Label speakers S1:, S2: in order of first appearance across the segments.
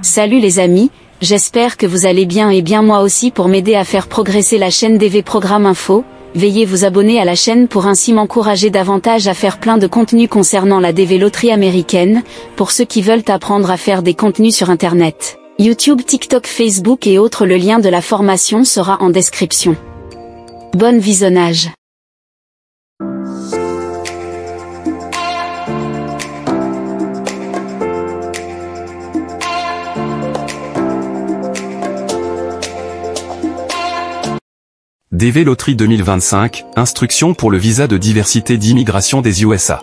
S1: Salut les amis, j'espère que vous allez bien et bien moi aussi. Pour m'aider à faire progresser la chaîne DV Programme Info, veuillez vous abonner à la chaîne pour ainsi m'encourager davantage à faire plein de contenus concernant la DV loterie américaine, pour ceux qui veulent apprendre à faire des contenus sur internet. YouTube, TikTok, Facebook et autres, le lien de la formation sera en description. Bon visionnage.
S2: DV Loterie 2025, instruction pour le visa de diversité d'immigration des USA.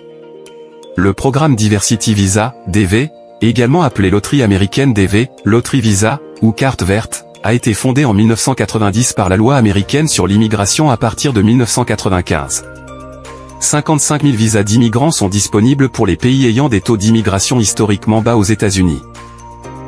S2: Le programme Diversity Visa, DV, également appelé Loterie américaine DV, Loterie Visa, ou carte verte, a été fondé en 1990 par la loi américaine sur l'immigration à partir de 1995. 55 000 visas d'immigrants sont disponibles pour les pays ayant des taux d'immigration historiquement bas aux États-Unis.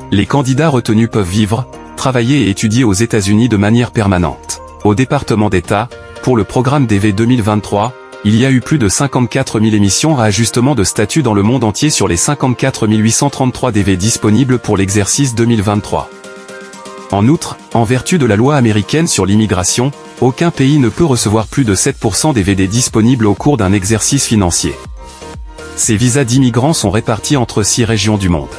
S2: Les candidats retenus peuvent vivre, travailler et étudier aux États-Unis de manière permanente. Au département d'État, pour le programme DV 2023, il y a eu plus de 54 000 émissions à ajustement de statut dans le monde entier sur les 54 833 DV disponibles pour l'exercice 2023. En outre, en vertu de la loi américaine sur l'immigration, aucun pays ne peut recevoir plus de 7% des VD disponibles au cours d'un exercice financier. Ces visas d'immigrants sont répartis entre 6 régions du monde.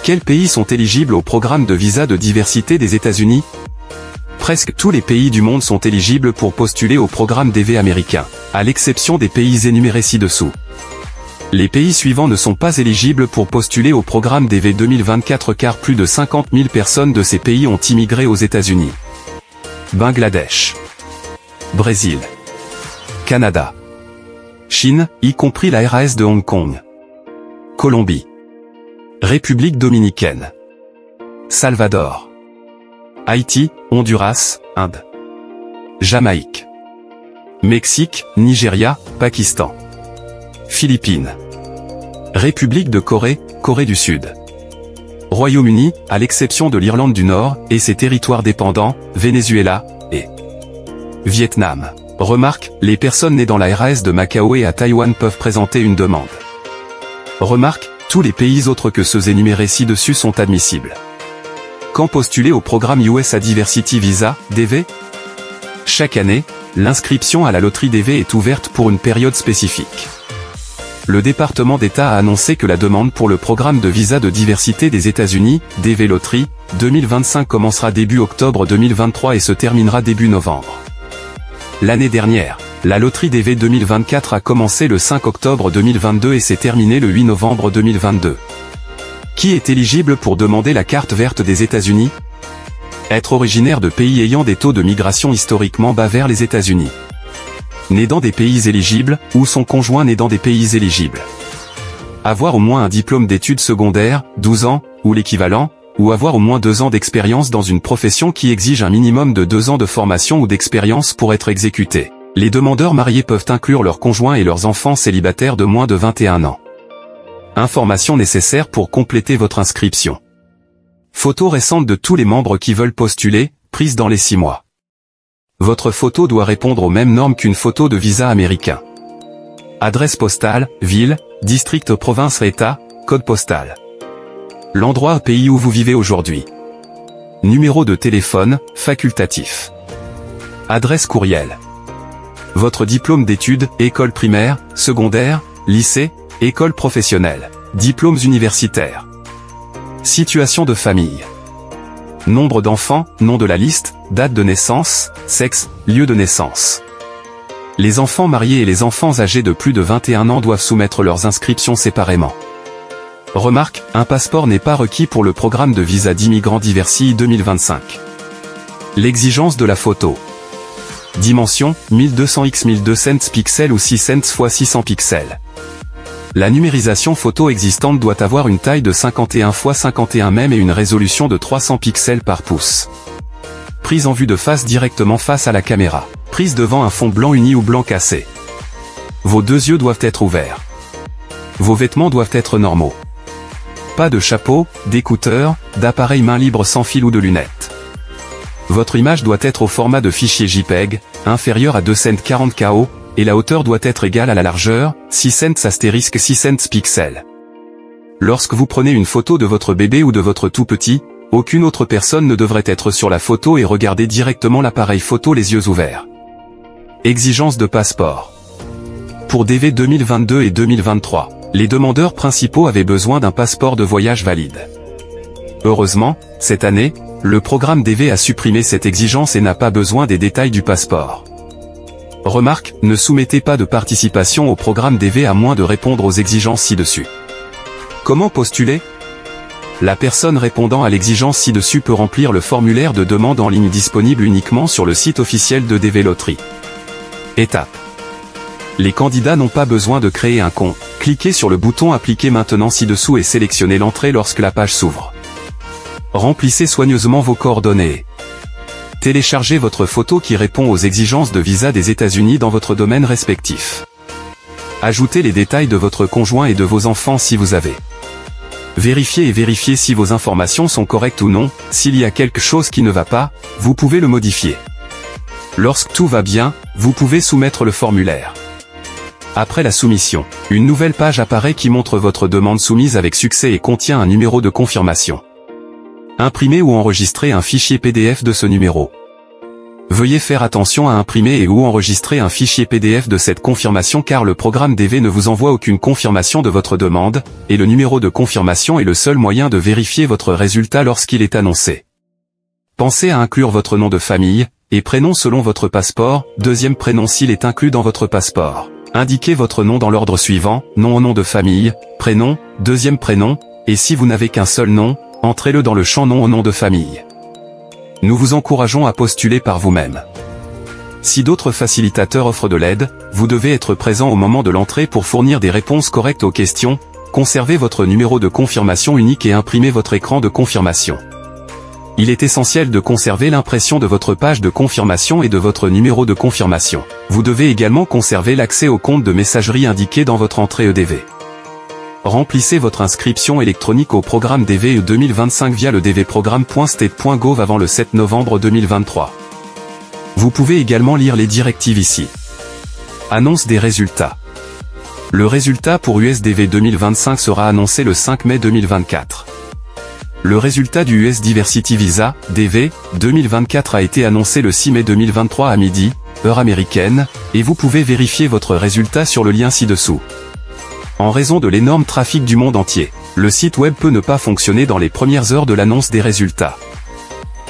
S2: Quels pays sont éligibles au programme de visa de diversité des États-Unis ? Presque tous les pays du monde sont éligibles pour postuler au programme DV américain, à l'exception des pays énumérés ci-dessous. Les pays suivants ne sont pas éligibles pour postuler au programme DV 2024 car plus de 50 000 personnes de ces pays ont immigré aux États-Unis. Bangladesh, Brésil, Canada, Chine, y compris la RAS de Hong Kong, Colombie, République dominicaine, Salvador, Haïti, Honduras, Inde, Jamaïque, Mexique, Nigeria, Pakistan, Philippines, République de Corée, Corée du Sud, Royaume-Uni, à l'exception de l'Irlande du Nord et ses territoires dépendants, Venezuela et Vietnam. Remarque, les personnes nées dans la RAS de Macao et à Taïwan peuvent présenter une demande. Remarque, tous les pays autres que ceux énumérés ci-dessus sont admissibles. Quand postuler au programme USA Diversity Visa, DV ? Chaque année, l'inscription à la loterie DV est ouverte pour une période spécifique. Le département d'État a annoncé que la demande pour le programme de visa de diversité des États-Unis, DV Loterie, 2025 commencera début octobre 2023 et se terminera début novembre. L'année dernière, la loterie DV 2024 a commencé le 5 octobre 2022 et s'est terminée le 8 novembre 2022. Qui est éligible pour demander la carte verte des États-Unis ? Être originaire de pays ayant des taux de migration historiquement bas vers les États-Unis. Né dans des pays éligibles, ou son conjoint né dans des pays éligibles. Avoir au moins un diplôme d'études secondaires, 12 ans, ou l'équivalent, ou avoir au moins 2 ans d'expérience dans une profession qui exige un minimum de 2 ans de formation ou d'expérience pour être exécuté. Les demandeurs mariés peuvent inclure leurs conjoints et leurs enfants célibataires de moins de 21 ans. Informations nécessaires pour compléter votre inscription. Photo récente de tous les membres qui veulent postuler, prise dans les 6 mois. Votre photo doit répondre aux mêmes normes qu'une photo de visa américain. Adresse postale, ville, district, province, état, code postal. L'endroit, pays où vous vivez aujourd'hui. Numéro de téléphone, facultatif. Adresse courriel. Votre diplôme d'études, école primaire, secondaire, lycée, école professionnelle, diplômes universitaires. Situation de famille. Nombre d'enfants, nom de la liste, date de naissance, sexe, lieu de naissance. Les enfants mariés et les enfants âgés de plus de 21 ans doivent soumettre leurs inscriptions séparément. Remarque, un passeport n'est pas requis pour le programme de visa d'immigrants Diversity 2025. L'exigence de la photo. Dimension, 1200 x 1200 pixels ou 6 cents x 600 pixels. La numérisation photo existante doit avoir une taille de 51 x 51 mm et une résolution de 300 pixels par pouce. Prise en vue de face directement face à la caméra. Prise devant un fond blanc uni ou blanc cassé. Vos 2 yeux doivent être ouverts. Vos vêtements doivent être normaux. Pas de chapeau, d'écouteurs, d'appareil main libre sans fil ou de lunettes. Votre image doit être au format de fichier JPEG, inférieur à 240 KO, et la hauteur doit être égale à la largeur, 6 cents * 6 cents pixels. Lorsque vous prenez une photo de votre bébé ou de votre tout petit, aucune autre personne ne devrait être sur la photo et regarder directement l'appareil photo les yeux ouverts. Exigence de passeport. Pour DV 2022 et 2023, les demandeurs principaux avaient besoin d'un passeport de voyage valide. Heureusement, cette année, le programme DV a supprimé cette exigence et n'a pas besoin des détails du passeport. Remarque, ne soumettez pas de participation au programme DV à moins de répondre aux exigences ci-dessus. Comment postuler ? La personne répondant à l'exigence ci-dessus peut remplir le formulaire de demande en ligne disponible uniquement sur le site officiel de DV Loterie. Étape. Les candidats n'ont pas besoin de créer un compte. Cliquez sur le bouton Appliquer maintenant ci-dessous et sélectionnez l'entrée lorsque la page s'ouvre. Remplissez soigneusement vos coordonnées. Téléchargez votre photo qui répond aux exigences de visa des États-Unis dans votre domaine respectif. Ajoutez les détails de votre conjoint et de vos enfants si vous avez. Vérifiez si vos informations sont correctes ou non. S'il y a quelque chose qui ne va pas, vous pouvez le modifier. Lorsque tout va bien, vous pouvez soumettre le formulaire. Après la soumission, une nouvelle page apparaît qui montre votre demande soumise avec succès et contient un numéro de confirmation. Imprimez ou enregistrez un fichier PDF de ce numéro. Veuillez faire attention à imprimer et ou enregistrer un fichier PDF de cette confirmation car le programme DV ne vous envoie aucune confirmation de votre demande, et le numéro de confirmation est le seul moyen de vérifier votre résultat lorsqu'il est annoncé. Pensez à inclure votre nom de famille, et prénom selon votre passeport, deuxième prénom s'il est inclus dans votre passeport. Indiquez votre nom dans l'ordre suivant, nom au nom de famille, prénom, deuxième prénom, et si vous n'avez qu'un seul nom, entrez-le dans le champ nom au nom de famille. Nous vous encourageons à postuler par vous-même. Si d'autres facilitateurs offrent de l'aide, vous devez être présent au moment de l'entrée pour fournir des réponses correctes aux questions, conservez votre numéro de confirmation unique et imprimez votre écran de confirmation. Il est essentiel de conserver l'impression de votre page de confirmation et de votre numéro de confirmation. Vous devez également conserver l'accès au compte de messagerie indiqué dans votre entrée EDV. Remplissez votre inscription électronique au programme DV 2025 via le dvprogramme.state.gov avant le 7 novembre 2023. Vous pouvez également lire les directives ici. Annonce des résultats. Le résultat pour USDV 2025 sera annoncé le 5 mai 2024. Le résultat du US Diversity Visa, DV, 2024 a été annoncé le 6 mai 2023 à midi, heure américaine, et vous pouvez vérifier votre résultat sur le lien ci-dessous. En raison de l'énorme trafic du monde entier, le site web peut ne pas fonctionner dans les premières heures de l'annonce des résultats.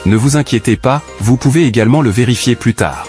S2: Ne vous inquiétez pas, vous pouvez également le vérifier plus tard.